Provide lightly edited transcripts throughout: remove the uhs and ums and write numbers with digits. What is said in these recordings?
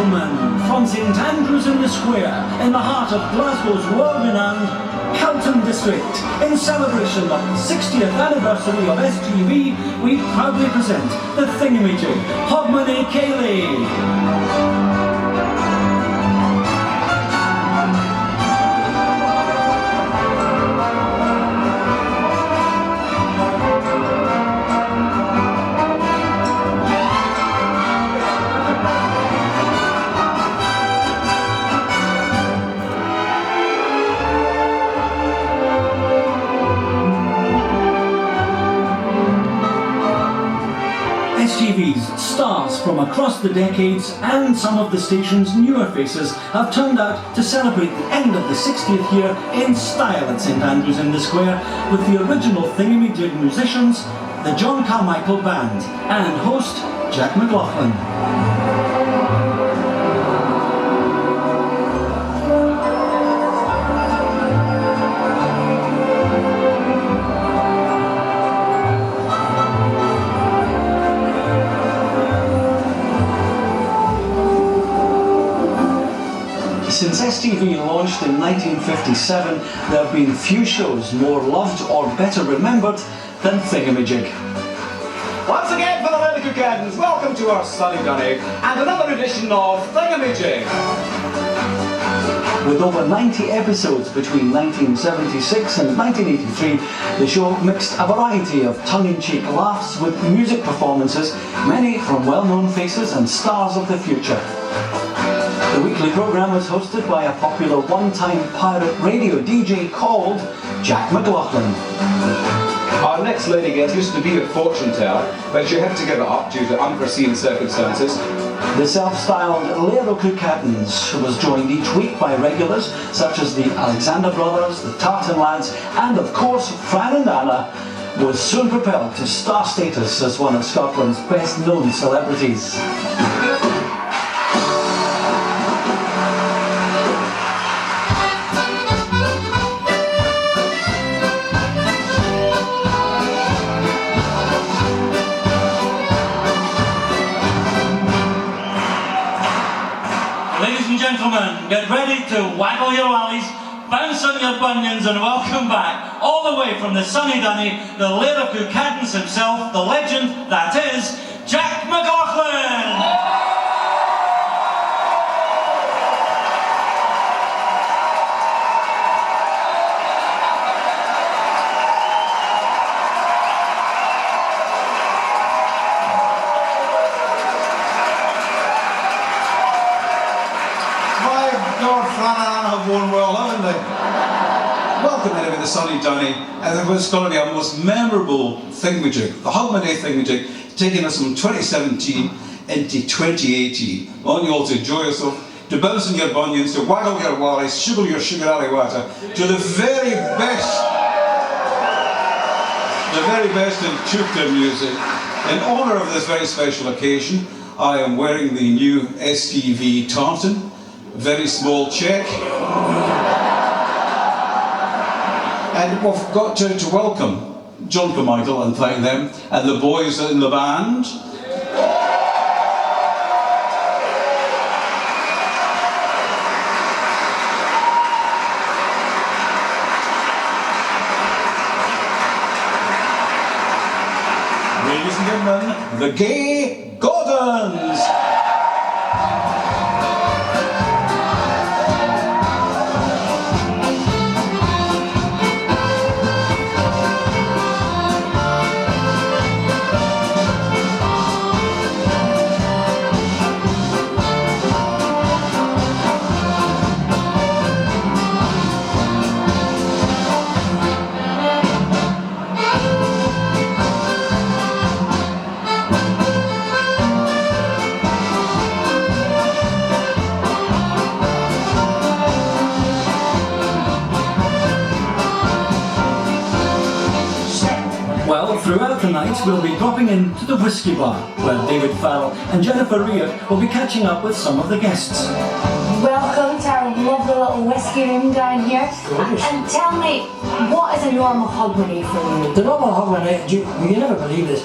gentlemen, from St Andrews in the Square, in the heart of Glasgow's world-renowned Calton district, in celebration of the 60th anniversary of STV, we proudly present the Thingummyjig Hogmanay Ceilidh. STV's stars from across the decades and some of the station's newer faces have turned out to celebrate the end of the 60th year in style at St Andrews in the Square with the original Thingummyjig musicians, the John Carmichael Band, and host Jack McLaughlin. Since STV launched in 1957, there have been few shows more loved or better remembered than Thingummyjig. Once again for the Laird O Coocaddens, welcome to our sunny Dunny and another edition of Thingummyjig. With over 90 episodes between 1976 and 1983, the show mixed a variety of tongue-in-cheek laughs with music performances, many from well-known faces and stars of the future. The weekly programme was hosted by a popular one-time pirate radio DJ called Jack McLaughlin. Our next lady guest used to be a fortune teller, but she had to give it up due to unforeseen circumstances. The self-styled Laird O Coocaddens was joined each week by regulars such as the Alasdair brothers, the Tartan Lads, and of course Fran and Anna was soon propelled to star status as one of Scotland's best-known celebrities. Ladies and gentlemen, get ready to waggle your wallies, bounce on your bunions and welcome back, all the way from the sunny Dunny, the Laird O Coocaddens himself, the legend that is Jack McLaughlin! Lord, Fran and Anna have worn well, haven't they? Welcome anyway, the sunny Dunny. I think it's going to be a most memorable Thingummyjig, the Hogmanay Ceilidh, taking us from 2017 into 2018. I want you all to enjoy yourself, to bounce on your bunions, to waggle your wallies, sugar your sugar aliwata, to the very best in Tupta music. In honour of this very special occasion, I am wearing the new STV Tartan. Very small check. And we've got to welcome John Carmichael and thank them, and the boys in the band. Ladies and gentlemen, the Gay Gordons. Well, throughout the night we'll be dropping into the Whiskey Bar, where David Farrell and Jennifer Reid will be catching up with some of the guests. Welcome to our lovely little whiskey room down here. And tell me, what is a normal Hogmanay for you? The normal Hogmanay, you never believe this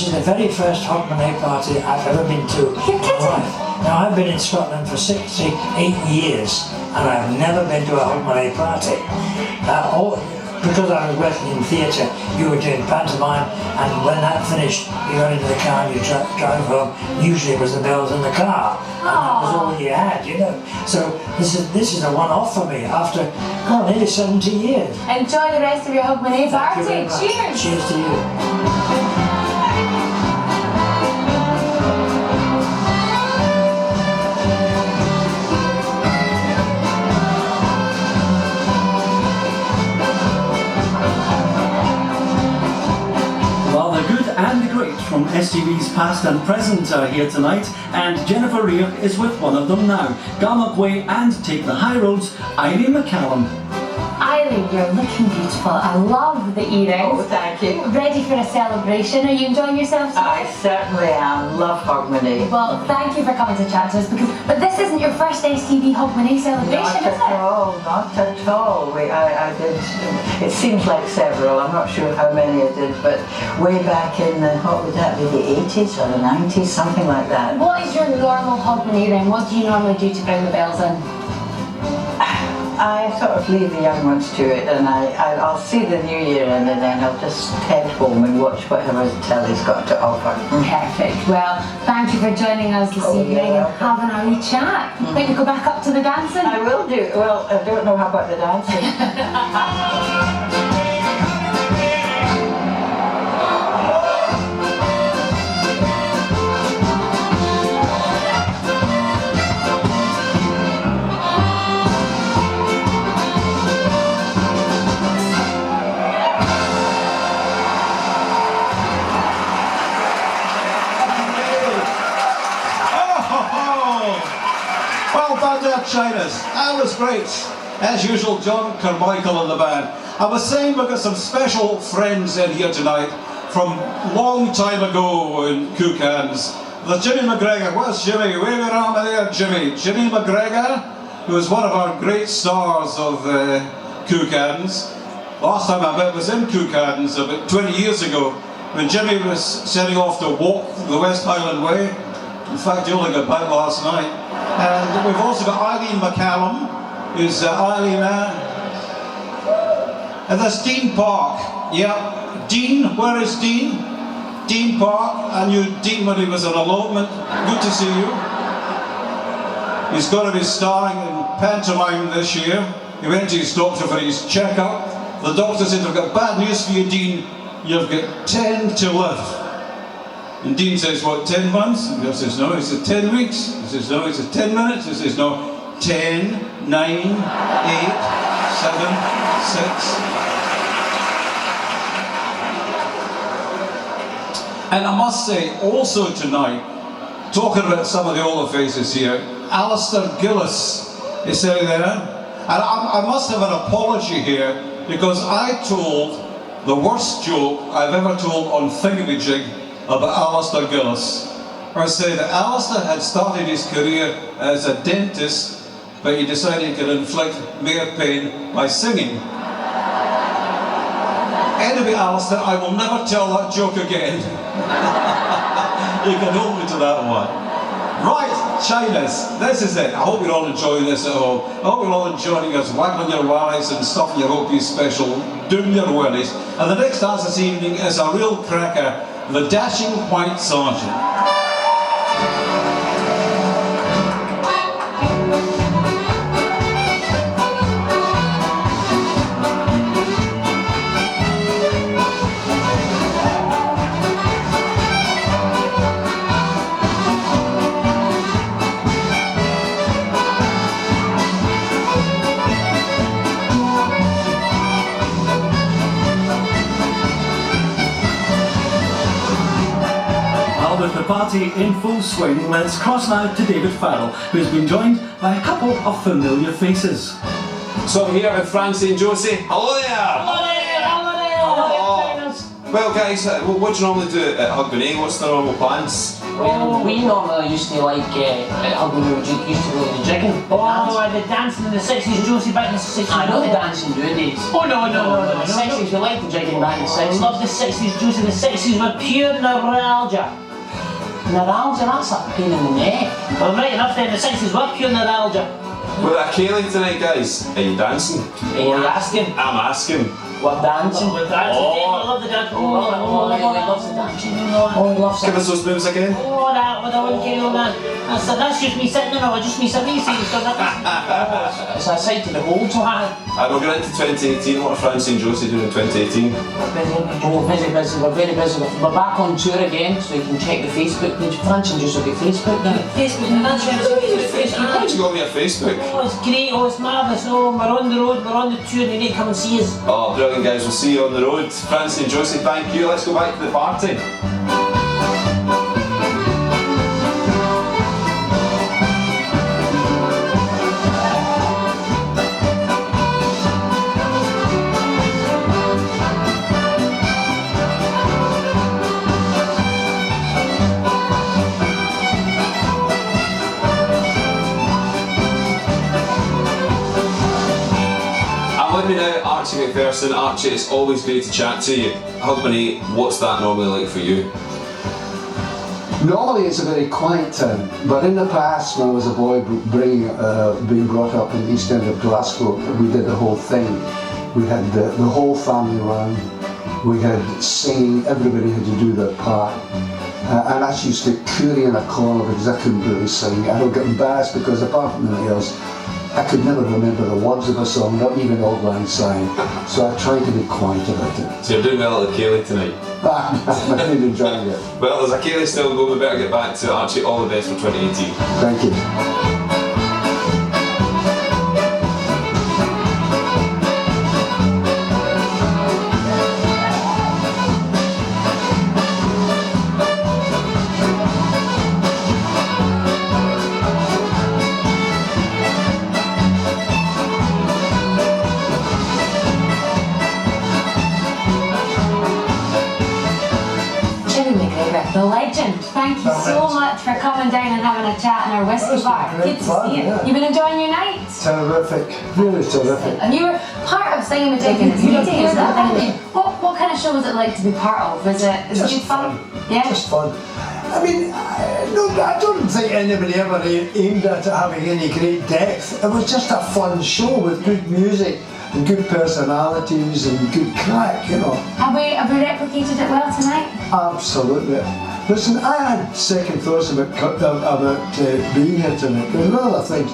is the very first Hogmanay party I've ever been to. You're kidding? Now, I've been in Scotland for 68 years and I've never been to a Hogmanay party. Because I was working in theatre, you were doing pantomime, and when that finished, you got into the car and you drive home. Usually it was the bells in the car, and that was all you had, you know. So this is a one-off for me after nearly 70 years. Enjoy the rest of your Hogmanay party. Cheers! Cheers to you. And the great from STV's past and present are here tonight, and Jennifer Rear is with one of them now. Galmock Way and Take the High Roads, Eileen McCallum. Eileen, you're looking beautiful. I love the earrings. Oh, thank you. Ready for a celebration? Are you enjoying yourself tonight? I certainly am. Love Hogmanay. Well, thank you for coming to chat to us, but this isn't your first STV Hogmanay celebration, is it? Not at all. I did, it seems like several, I'm not sure how many I did, but way back in what would that be, the 80s or the 90s, something like that. What is your normal Hogmanay then? What do you normally do to bring the bells in? I sort of leave the young ones to it, and I'll see the new year in, and then I'll just head home and watch whatever the telly's got to offer. Perfect. Well, thank you for joining us this evening and having a wee chat. Think you go back up to the dancing? I will do. Well, I don't know how about the dancing. Chinas. That was great. As usual, John Carmichael and the band. I was saying we've got some special friends in here tonight from long time ago in Coocaddens. The Jimmy McGregor. Where's Jimmy? Wave your arm there, Jimmy. Jimmy McGregor, who was one of our great stars of Coocaddens. Last time I met was in Coocaddens about 20 years ago when Jimmy was setting off to walk the West Highland Way. In fact, he only got back last night. And we've also got Eileen McCallum, who's Eileen. And there's Dean Park. Yeah, Dean, where is Dean? Dean Park. I knew Dean when he was an elopement. Good to see you. He's going to be starring in pantomime this year. He went to his doctor for his checkup. The doctor said, "I've got bad news for you, Dean. You've got 10 to live." And Dean says, "What, 10 months?" And he says, "No." He says, 10 weeks. He says, "No." He says, 10 minutes. He says, "No." 10, 9, 8, 7, 6. And I must say, also tonight, talking about some of the older faces here, Alasdair Gillies is sitting there. And I must have an apology here, because I told the worst joke I've ever told on Thingummyjig about Alasdair Gillies. I said that Alasdair had started his career as a dentist, but he decided he could inflict more pain by singing. Anyway, Alasdair, I will never tell that joke again. You can hold me to that one. Right, Chinas, this is it. I hope you're all enjoying this at home. I hope you're all enjoying us waggling your wallies and stuffing your Opie special, doing your willies. And the next dance this evening is a real cracker, the Dashing White Sergeant. With the party in full swing, let's cross now to David Farrell, who's been joined by a couple of familiar faces. So I'm here with Fran and Josie. Hello there! Hello there! Hello there! Hello. Well guys, what do you normally do at Hogmanay? What's the normal plans? Well, we normally used to like, at Hogmanay we used to go to the jigging. Oh, the dancing in the 60s, Josie, back in the 60s. I know the dancing nowadays. Oh, no. The 60s, we liked the jigging back in the 60s. I love the 60s, Josie. The 60s were pure neuralgia. Neuralgia, that's a pain in the neck. Well, right enough then, the 60s were pure neuralgia. We're at Ceilidh tonight, guys. Are you dancing? Are you asking? I'm asking. We're dancing. We're dancing. Oh. I love the dance. Oh, he loves the dancing. Oh, he loves it. Give us those moves again. Oh, that with the one carry on that. That's just me sitting there, or just me sitting there. So It's a sight to behold, so high. We're going into 2018. What are Fran and Josie doing in 2018? We're busy. We're very busy. We're back on tour again, so you can check the Facebook page. Fran and Josie will be Facebook now. Facebook, that's How did you got me on Facebook? Oh, it's great. Oh, it's marvellous. Oh, we're on the road. We're on the tour. You need to come and see us. Oh, brilliant, guys. We'll see you on the road. Fran and Josie, thank you. Let's go back to the party. Let me know, Archie McPherson. Archie, it's always great to chat to you. Hogmanay, what's that normally like for you? Normally it's a very quiet town, but in the past when I was a boy being brought up in the east end of Glasgow, we did the whole thing. We had the whole family around, we had singing, everybody had to do their part. And I used to curry in a corner because I couldn't really sing. I would get embarrassed because apart from anything else, I could never remember the words of a song, not even Auld Lang Syne. So I tried to be quiet about it. So you're doing well at the Ceilidh tonight? I'm really enjoying it. Well, there's a Ceilidh still to go. We better get back to Archie. All the best for 2018. Thank you. The legend. Thank you so much for coming down and having a chat in our whiskey bar. Good to see you. Yeah. You've been enjoying your night? Terrific, really terrific. And you were part of Thingummyjig in his meeting, isn't it? What kind of show was it like to be part of? Is it good fun? Yeah? Just fun. I mean, I don't think anybody ever aimed at it having any great depth. It was just a fun show with good music and good personalities and good crack, you know. Have we replicated it well tonight? Absolutely. Listen, I had second thoughts about being here tonight. But one of the things,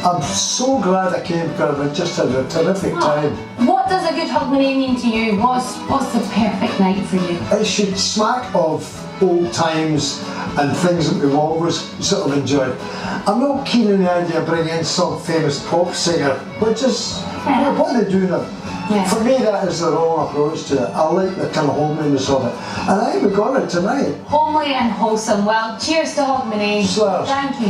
I'm so glad I came because I just had a terrific time. What does a good Hogmanay mean to you? What's the perfect night for you? It should smack of old times and things that we've always sort of enjoyed. I'm not keen on the idea of bringing in some famous pop singer, which is what they do now. Yeah. For me, that is the wrong approach to it. I like the kind of homeliness of it. And I think we got it tonight. Homely and wholesome. Well, cheers to Hogmanay. Cheers. Thank you.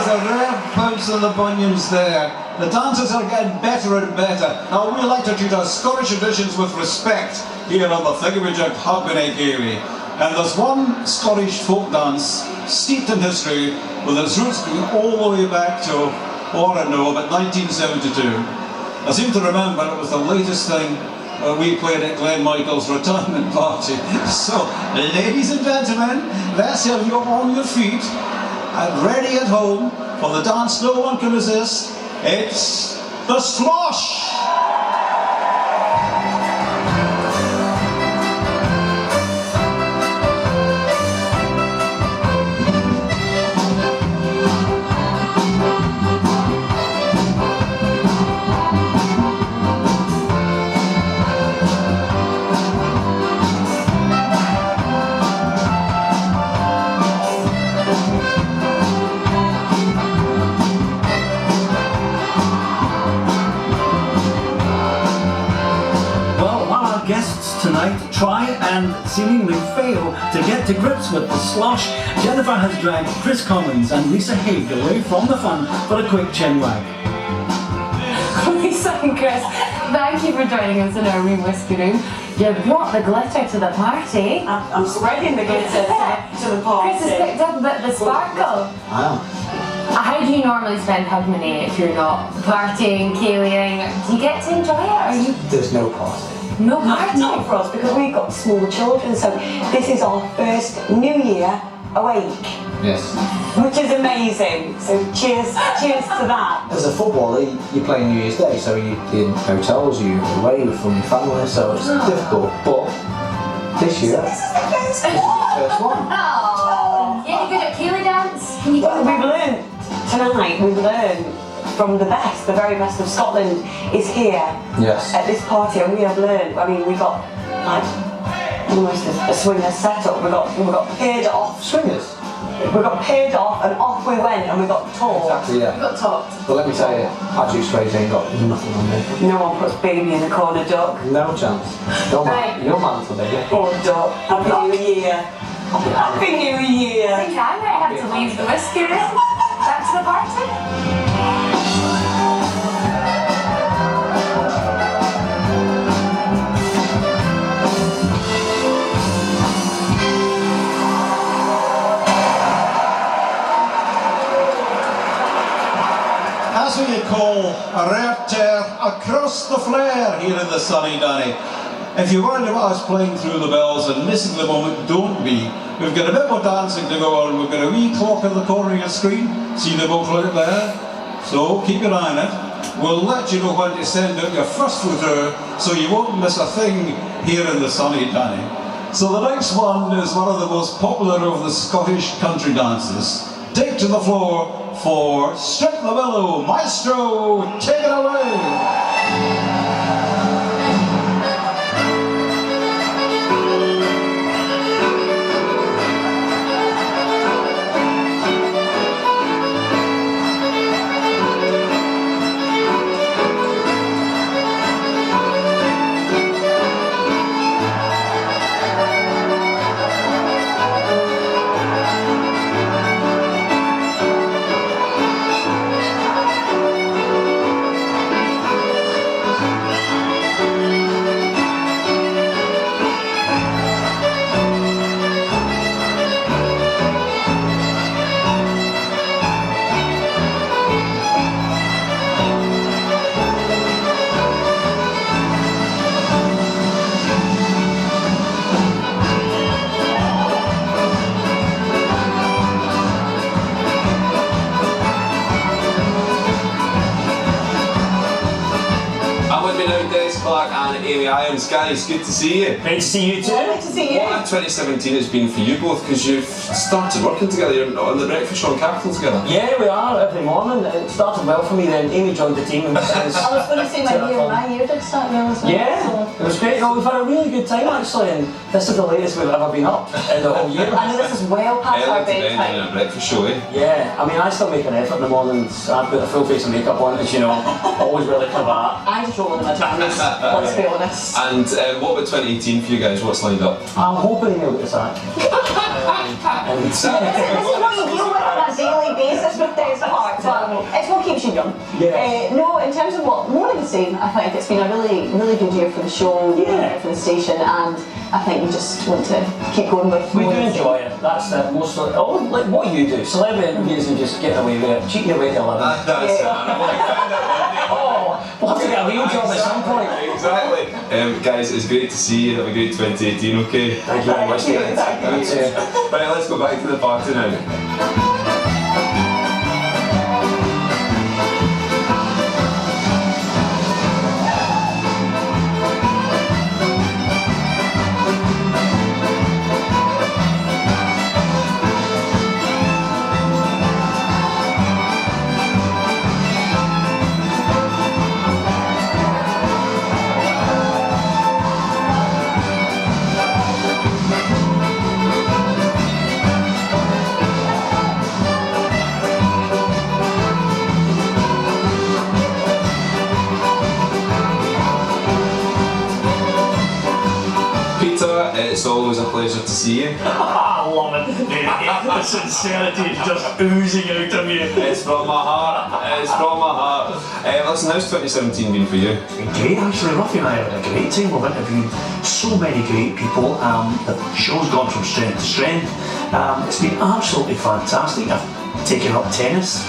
A rare bounce of the bunions there. The dancers are getting better and better. Now we like to treat our Scottish traditions with respect here on the Thingummyjig Hogmanay Ceilidh. And there's one Scottish folk dance steeped in history with its roots going all the way back to, I don't know, about 1972. I seem to remember it was the latest thing we played at Glenn Michael's retirement party. So, ladies and gentlemen, let's have you on your feet and ready at home for the dance no one can resist. It's the slosh! Tonight, try and seemingly fail to get to grips with the slosh. Jennifer has dragged Chris Commons and Lisa Haig away from the fun for a quick chin wag. Lisa and Chris, thank you for joining us in our wee whiskey room. You brought the glitter to the party. I'm spreading the glitter to the party. Chris has picked up a bit of the sparkle. Wow. How do you normally spend Hogmanay if you're not partying, ceilidhing? Do you get to enjoy it, or you? There's no party. No party? Not for us, because we've got small children, so this is our first New Year awake. Yes. Which is amazing. So cheers to that. As a footballer, you play New Year's Day, so you're in hotels, you're away from your family, so it's difficult. But this year, this is the first one. Oh, you any good at ceilidh dance? Can you Well, we've learned tonight. We've learned from the very best of Scotland is here. Yes. At this party, and we have learned. I mean, we got like almost a swingers setup. We got paired off. Swingers. We got paired off, and off we went, and we got taught. Exactly, yeah. We got talked. But let me tell you, Patrick Swayze ain't got nothing on me. No one puts baby in the corner, duck. No chance. You're man for me. Poor duck. Happy New Year. Happy New Year. I think I might have to leave the whiskey room. Back to the party. As we call a rare tear across the flare here in the sunny Dunny. If you wondered what I was playing through the bells and missing the moment, don't be. We've got a bit more dancing to go on. We've got a wee clock in the corner of your screen. See the booklet there? So keep your eye on it. We'll let you know when to send out your first footer so you won't miss a thing here in the sunny Dunny. So the next one is one of the most popular of the Scottish country dances. Take to the floor for Strip the Willow. Maestro, take it away. And Amy Irons, guys, good to see you. Great to see you too. Good to see you. What a 2017 it's been for you both, because you've started working together. You're on the breakfast show on Capital together. Yeah, we are every morning. It started well for me then. Amy joined the team. And I was going to say my year did start well as well. Yeah, it was great. No, we've had a really good time actually, and this is the latest we've ever been up in the whole year. I know this is well past our bedtime. On a breakfast show, eh? Yeah, I mean, I still make an effort in the mornings. I put a full face of makeup on, as you know. Always wear the cravat. I just roll in my jammies, let's be honest. And what about 2018 for you guys? What's lined up? I'm hoping he'll get the sack. This is what you deal with on a daily basis with Des Park, but it's what keeps you young. Yeah. No, in terms of what more to say, I think it's been a really, really good year for the show, for the station, and I think we just want to keep going with. We do enjoy it. That's it. Mostly, like what you do. Celebrity interviews and just getting away with it, cheating your way to 11. That's it. We'll have to get a real job at some point. Exactly. Guys, it's great to see you. Have a great 2018, okay? Thank you very much. Right, let's go back to the party now. It's always a pleasure to see you. I love it. The sincerity is just oozing out of you. It's from my heart. It's from my heart. Listen, how's 2017 been for you? It's been great actually. Ruffy and I had a great time. We've interviewed so many great people. The show's gone from strength to strength. It's been absolutely fantastic. I've taken up tennis.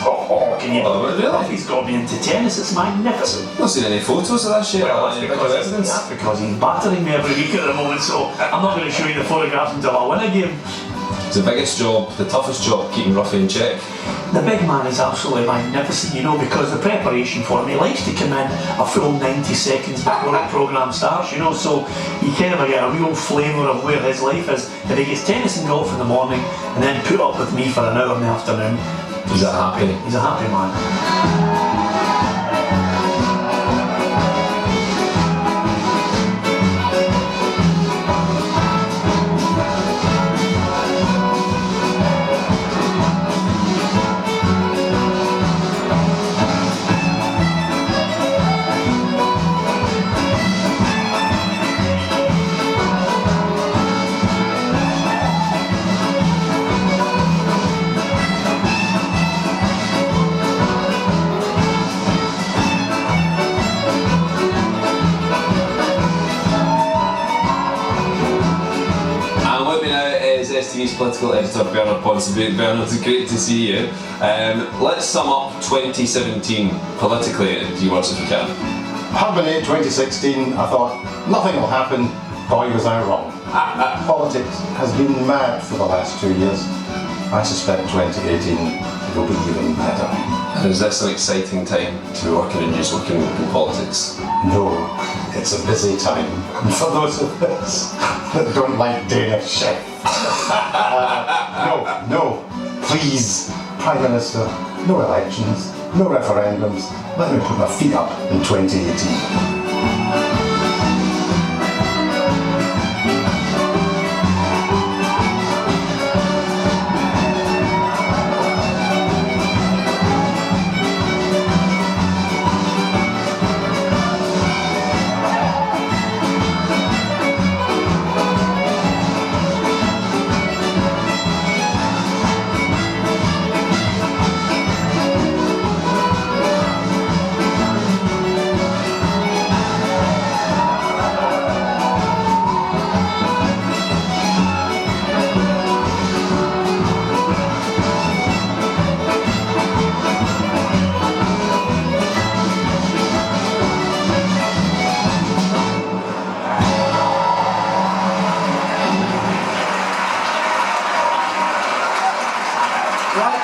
Can you believe it? He's got me into tennis, it's magnificent. I've not seen any photos of that shit. Well, that's because he's battering me every week at the moment, so I'm not going to show you the photographs until I win a game. It's the biggest job, the toughest job, keeping Ruffy in check. The big man is absolutely magnificent, you know, because the preparation for him, he likes to come in a full 90 seconds before the programme starts, you know, so you kind of get a real flavour of where his life is. If he gets tennis and golf in the morning and then put up with me for an hour in the afternoon, he's a happy man. STV's political editor Bernard Ponsonby. Bernard, it's great to see you. Let's sum up 2017 politically in a few words if we can. Hogmanay 2016, I thought nothing will happen. Boy, was I wrong. Politics has been mad for the last 2 years. I suspect 2018 will be even better. And is this an exciting time to be working in politics? No, it's a busy time for those of us that don't like Danish. No, please, Prime Minister, no elections, no referendums. Let me put my feet up in 2018.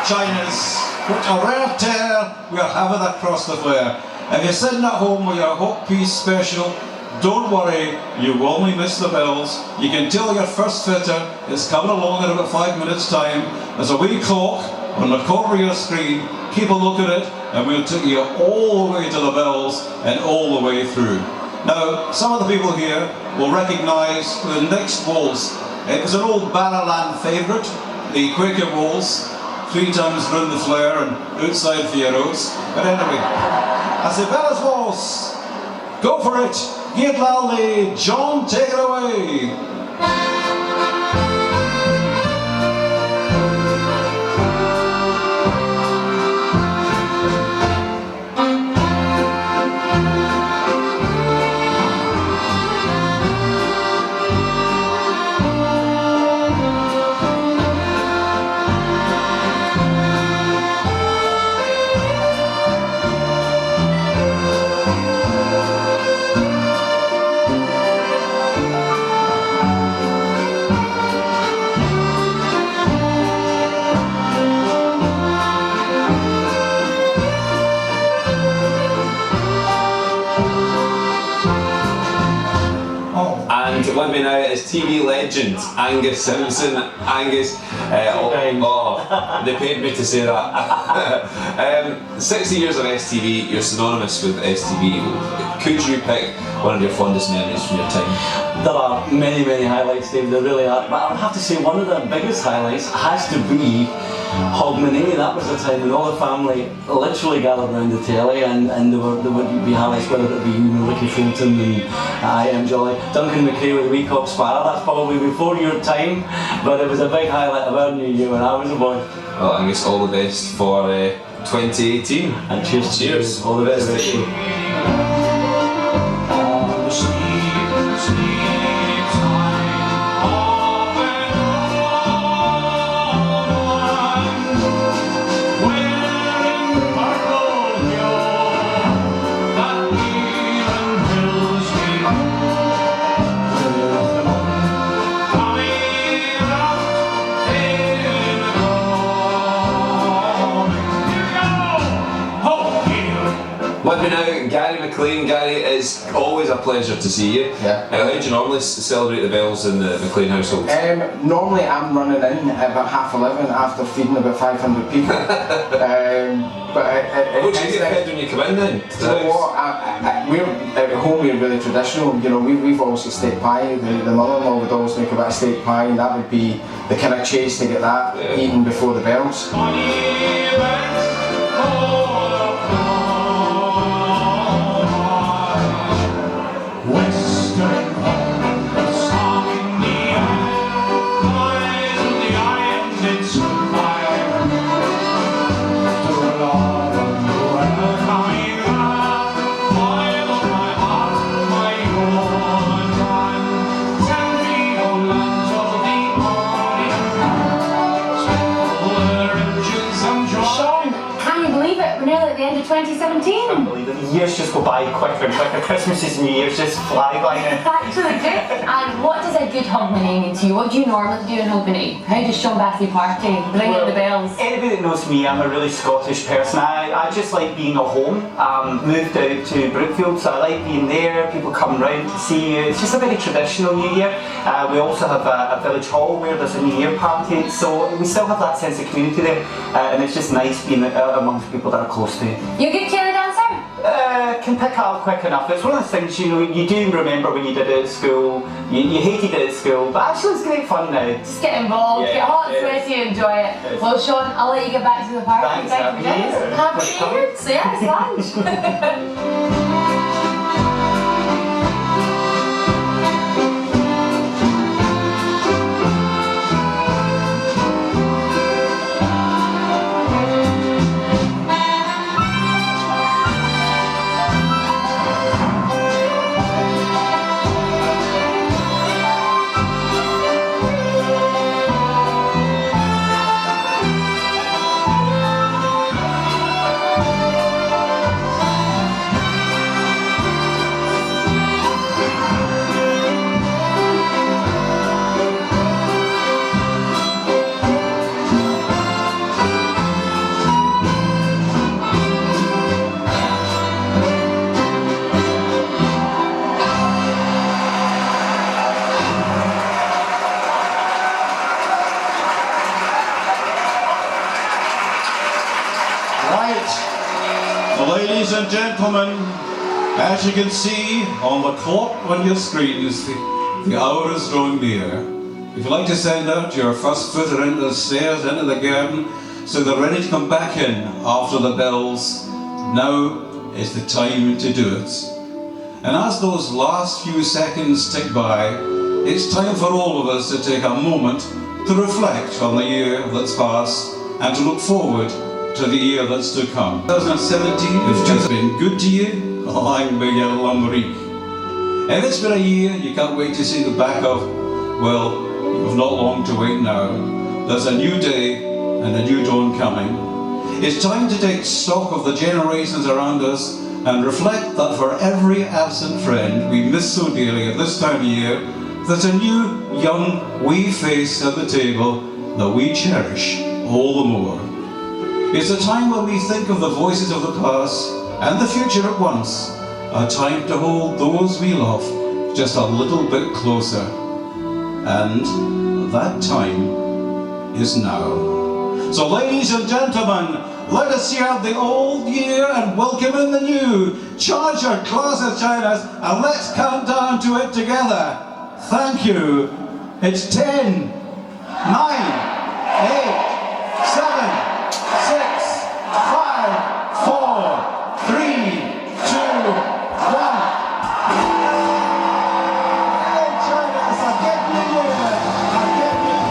China's what a rare tear we are having across the flare. If you're sitting at home with your hot piece special, don't worry, you will only miss the bells. You can tell your first fitter is coming along in about 5 minutes time. There's a wee clock on the corner of your screen. Keep a look at it and we'll take you all the way to the bells and all the way through. Now, some of the people here will recognise the next waltz. It was an old Barrowland favourite, the Quaker Waltz. 3 times round the flare and outside for your roads. But anyway, I say Bella's Waltz, go for it, give loudly, John, take it away. With me now is TV legend Angus Simpson. Angus, they paid me to say that. 60 years of STV, you're synonymous with STV. Could you pick one of your fondest memories from your time? There are many, many highlights, Dave, there really are. But I would have to say one of the biggest highlights has to be Hogmanay. That was the time when all the family literally gathered around the telly and there would be highlights, whether it be, you know, Ricky Fulton and I Am Jolly, Duncan McRae with the Wee Cock Sparrow. That's probably before your time, but it was a big highlight of our new year when I was a boy. Well, Angus, all the best for 2018. And cheers. Cheers. All the best. With me now, Gary McLean. Gary, it's always a pleasure to see you. Yeah. How do you normally celebrate the bells in the McLean household? Normally I'm running in at about 11:30 after feeding about 500 people. What do you get fed when you come in then? You know what? We're at home. We're really traditional. You know, we've always got steak pie. The mother-in-law would always make a bit of steak pie, and that would be the kind of chase to get that eaten before the bells. We're nearly at the end of 2017. I can't believe it. The years just go by quicker and quicker. Christmases and New Year's just fly by now. Actually do. And what does a good Hogmanay mean to you? What do you normally do in Hogmanay? How does Sean Bathy party? Bring in the bells? Anybody that knows me, I'm a really Scottish person. I just like being at home. Moved out to Brookfield, so I like being there. People come round to see you. It's just a very traditional New Year. We also have a village hall where there's a New Year party, so we still have that sense of community there. And it's just nice being amongst people that are close to you. You a good Ceilidh dancer? Can pick it up quick enough. It's one of those things, you know, you do remember when you did it at school. You hated it at school, but actually it's great fun now. Just get involved, get hot and sweaty, enjoy it. Well, Sean, I'll let you get back to the party. Thanks, Happy New Year. So yeah, it's lunch. Ladies and gentlemen, as you can see on the clock on your screens, the hour is drawing near. If you'd like to send out your first footer into the stairs, into the garden, so they're ready to come back in after the bells, now is the time to do it. And as those last few seconds tick by, it's time for all of us to take a moment to reflect on the year that's passed and to look forward to the year that's to come. 2017 has just been good to you. I'm Big Yellow Lumbery. If it's been a year you can't wait to see the back of, well, you've not long to wait now. There's a new day and a new dawn coming. It's time to take stock of the generations around us and reflect that for every absent friend we miss so dearly at this time of year, there's a new, young, wee face at the table that we cherish all the more. It's a time when we think of the voices of the past and the future at once, a time to hold those we love just a little bit closer. And that time is now. So ladies and gentlemen, let us see out the old year and welcome in the new. Charge your glasses, Chinas, and let's count down to it together. Thank you. It's 10, 9, 8, 7, 6, 5, 4, 3, 2, 1. Hey, Chinas, a happy new year. A happy new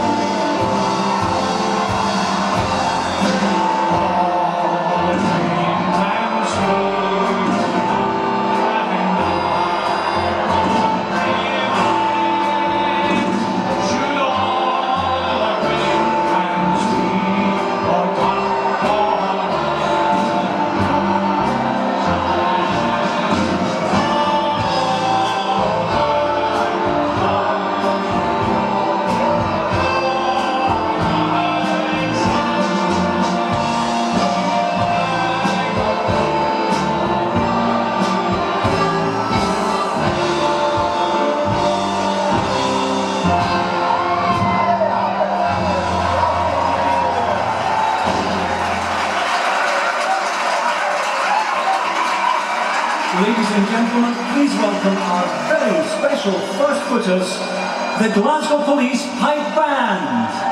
Ladies and gentlemen, please welcome our very special first footers, the Glasgow Police Pipe Band.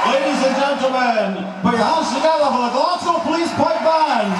Ladies and gentlemen, put your hands together for the Glasgow Police Pipe Band.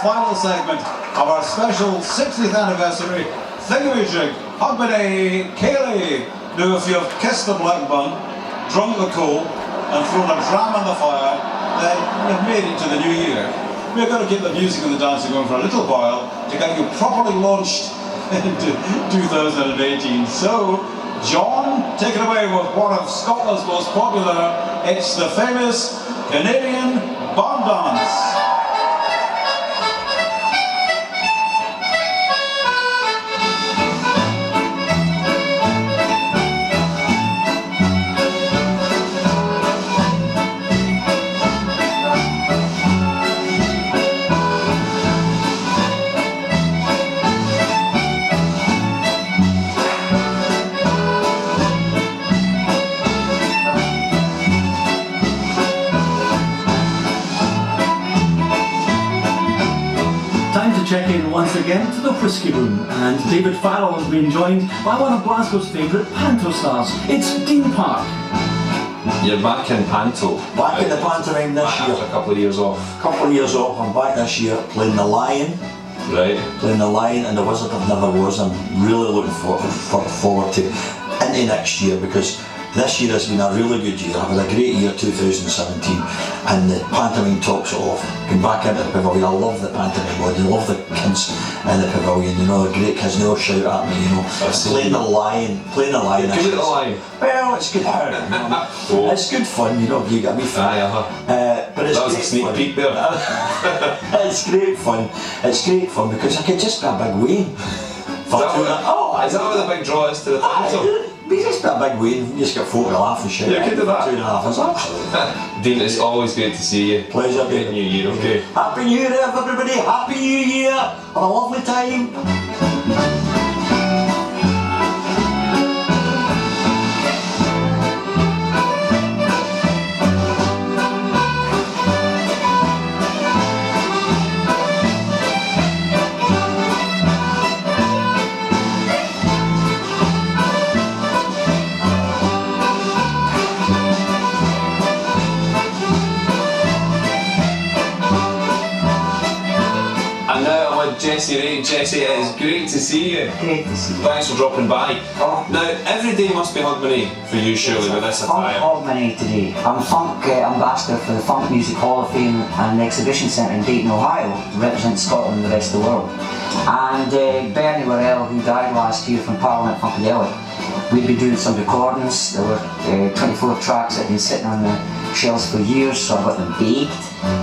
Final segment of our special 60th anniversary Thingummyjig Hogmanay Ceilidh. Now, if you've kissed the black bun, drunk the coal, and thrown a dram in the fire, then you've made it to the new year. We're going to keep the music and the dancing going for a little while to get you properly launched into 2018. So, John, take it away with one of Scotland's most popular. It's the famous Canadian barn dance. Check in once again to the Whisky Room, and David Farrell has been joined by one of Glasgow's favourite panto stars. It's Dean Park. You're back in panto. Back in the pantomime this year. After a couple of years off. Couple of years off, I'm back this year playing the Lion. Right. Playing the Lion and the Wizard of Never Was. I'm really looking forward to into next year, because this year has been a really good year. I've had a great year 2017, and the pantomime tops it off. Going back into the pavilion, I love the pantomime body, I love the kids in the pavilion, you know, the great kids, they all shout at me, you know. Playing the Lion. Good at the Lion. Well, it's good fun, you know. It's good fun, you know, you get me fun. But it's that was a sneak peek there. It's great fun. It's great fun because I could just be a big Wayne. Is that what the big draw is to the panto? We just put a big wave, we just got folk to laugh and shout. You could do that. 2.5 hours, absolutely. Dean, it's always great to see you. Pleasure, Great New Year, okay? Happy New Year, everybody! Happy New Year! Have a lovely time! And now I'm with Jessie Ray. Jessie, it is great to see you. Great to see you. Thanks for dropping by. Now, every day must be Hogmanay for you, surely, with this Funk attire. Hogmanay today. I'm Funk Ambassador for the Funk Music Hall of Fame and the Exhibition Centre in Dayton, Ohio, to represent Scotland and the rest of the world. And Bernie Worrell, who died last year from Parliament Funkadelic, we've been doing some recordings. There were 24 tracks that have been sitting on the shelves for years, so I got them baked,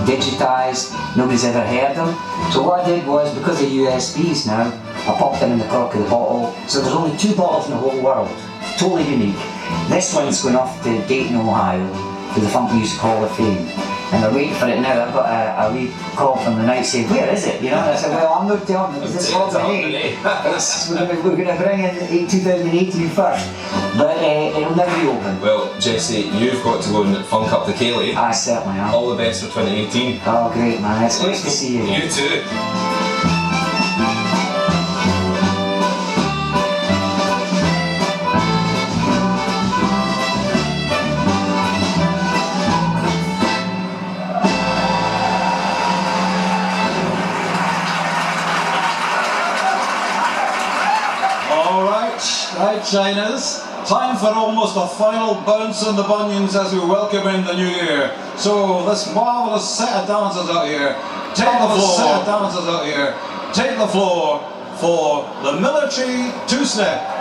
digitised, nobody's ever heard them. So what I did was, because of USBs now, I popped them in the cork of the bottle. So there's only 2 bottles in the whole world, totally unique. This one's going off to Dayton, Ohio, to the Funk Music Hall of Fame. And they're waiting for it now. I've got a wee call from the night saying, where is it? You know, and I said, well, I'm not telling them because it's Hogmanay. We're going to bring in 2018 first, but it'll never be open. Well, Jessie, you've got to go and funk up the Ceilidh. I certainly am. All the best for 2018. Oh, great, man. It's great to see you. You too. Right, Shiners, time for almost a final bounce on the bunions as we welcome in the new year. So this marvellous set of dancers out here, take the floor for the military two-step.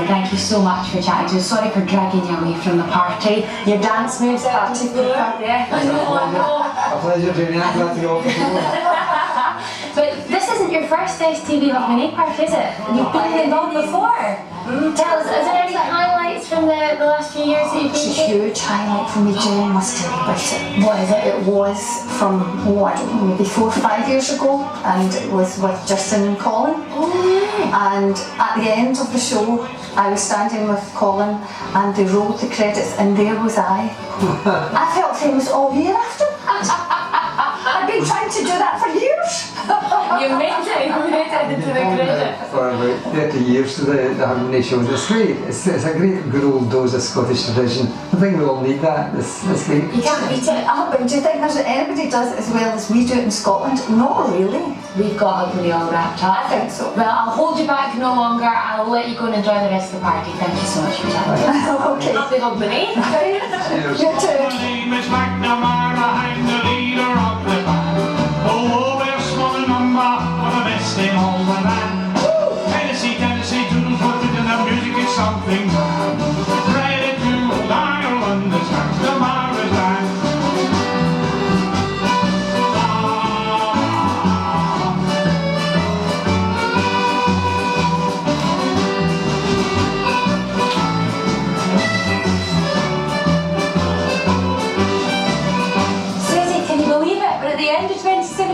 Thank you so much for chatting to us. Sorry for dragging you away from the party. Your dance moves out to the yeah. I know. A pleasure, Jenny. I'm glad to go off the floor. But this isn't your first STV Hogmanay party, is it? You've been involved before. Tell us, is there any highlights from the last few years that you've been to? It's a huge highlight for me, Jen, must tell you about it. What is it? It was from, I don't know, maybe 4 or 5 years ago, and it was with Justin and Colin. And at the end of the show, I was standing with Colin and they rolled the credits and there was I. I felt famous all year after that. I've been trying to do that for years. You made it into the credit. For about 30 years to the Hogmanay show. It's great. It's a great good old dose of Scottish tradition. I think we all need that. It's great. You can't beat it. But do you think anybody does it as well as we do it in Scotland? Not really. We've got Hogmanay all wrapped up. I think so. Well, I'll hold you back no longer. I'll let you go and enjoy the rest of the party. Thank you so much for chatting. Okay. Happy Hogmanay. You too. My name is McNamara, I'm the leader of the band. Oh, we're small number, but the best in all the land. Tennessee, tunes put it in the music is something grand. Credit to Ireland, it's McNamara's band.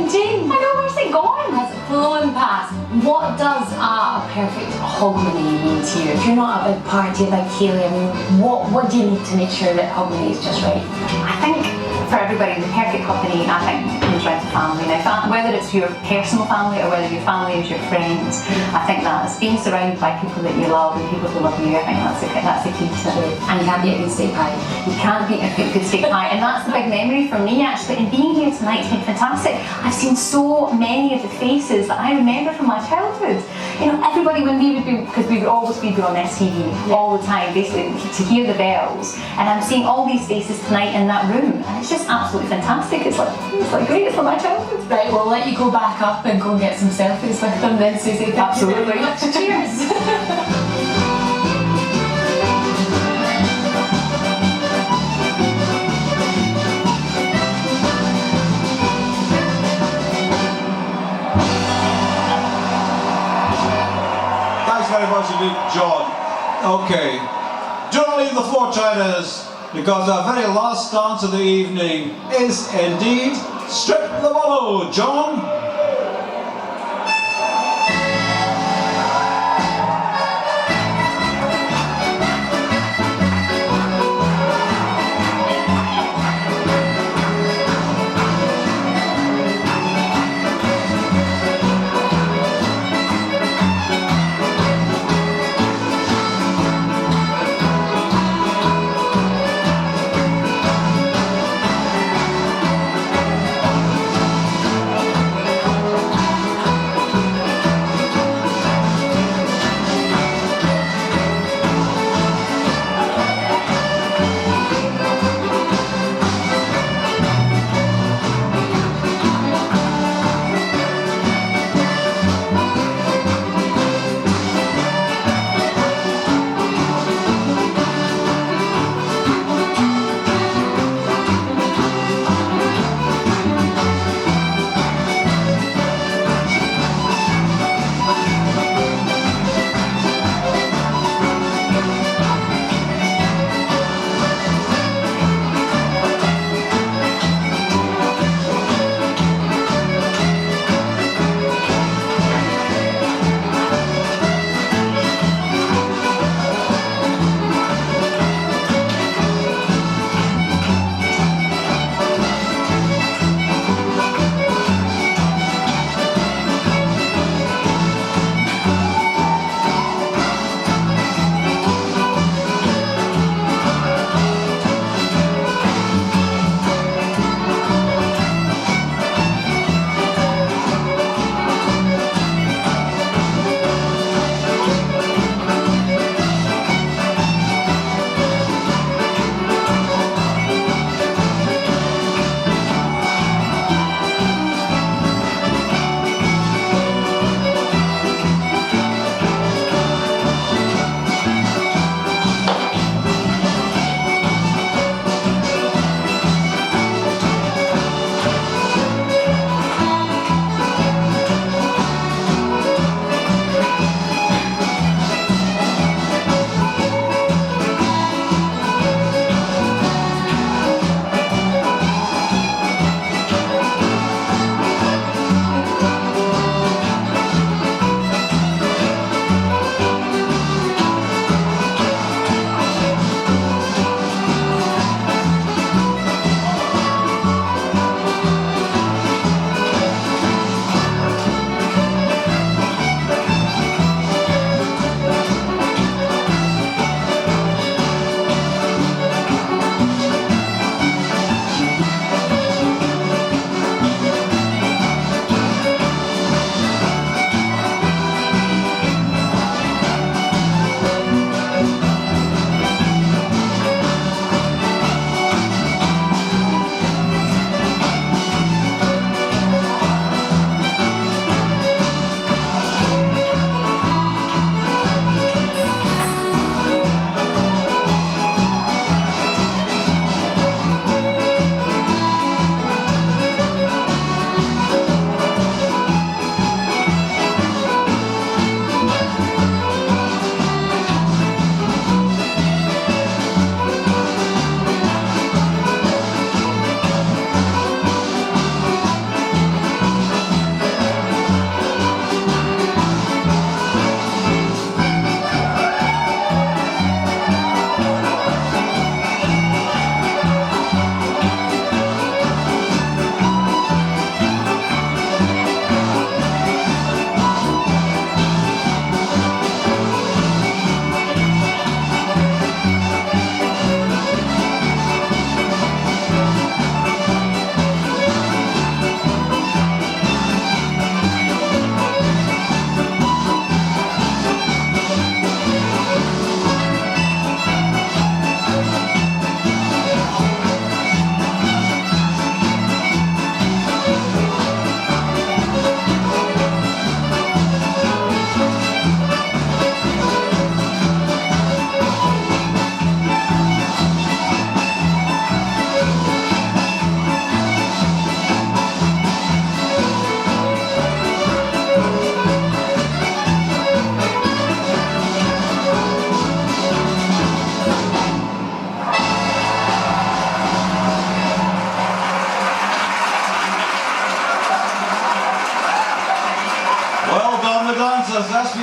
I know, where's it gone? Has it flown past? What does a perfect Hogmanay mean to you? If you're not a big party, a big Ceilidh, I mean, what do you need to make sure that Hogmanay is just right? I think for everybody, the perfect Hogmanay, I think, comes round to family. Now, whether it's your personal family or whether your family is your friends, I think that's being surrounded by people that you love and people who love you. I think that's the key to it. And you can't beat a good steak pie. You can't beat a good steak pie, and that's the big memory for me actually. And being here tonight's been fantastic. I've seen so many of the faces that I remember from my childhood. You know, everybody when we would be, because we would always be on STV all the time, basically to hear the bells. And I'm seeing all these faces tonight in that room, and it's just absolutely fantastic. It's like great. It's like my childhood. Right, we'll let you go back up and go and get some selfies with them then, Susie. Thank you very much. Cheers. Thanks very much indeed, John. Okay, do not leave the floor, Chinese, because our very last dance of the evening is indeed Strip the Bolo. John?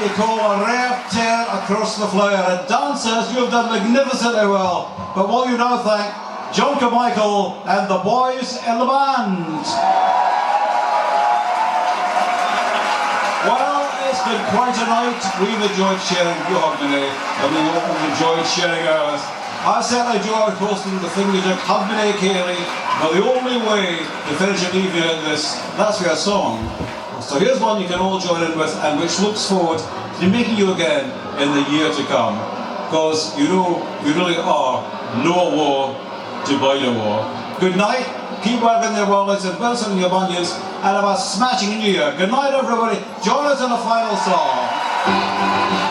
you call a rare tear across the floor. And dancers, you've done magnificently well. But will you now thank John Carmichael and the boys in the band? Well, it's been quite a night. We've enjoyed sharing your Hogmanay, and we've enjoyed sharing ours. I certainly enjoyed hosting the Thingummyjig Hogmanay Ceilidh, but the only way to finish an evening like this, that's with a song. So here's one you can all join in with, and which looks forward to meeting you again in the year to come. Because you know, we really are no war to bide a war. Good night, keep working their wallets and bouncing your bunions, and have a smashing new year. Good night, everybody. Join us in the final song.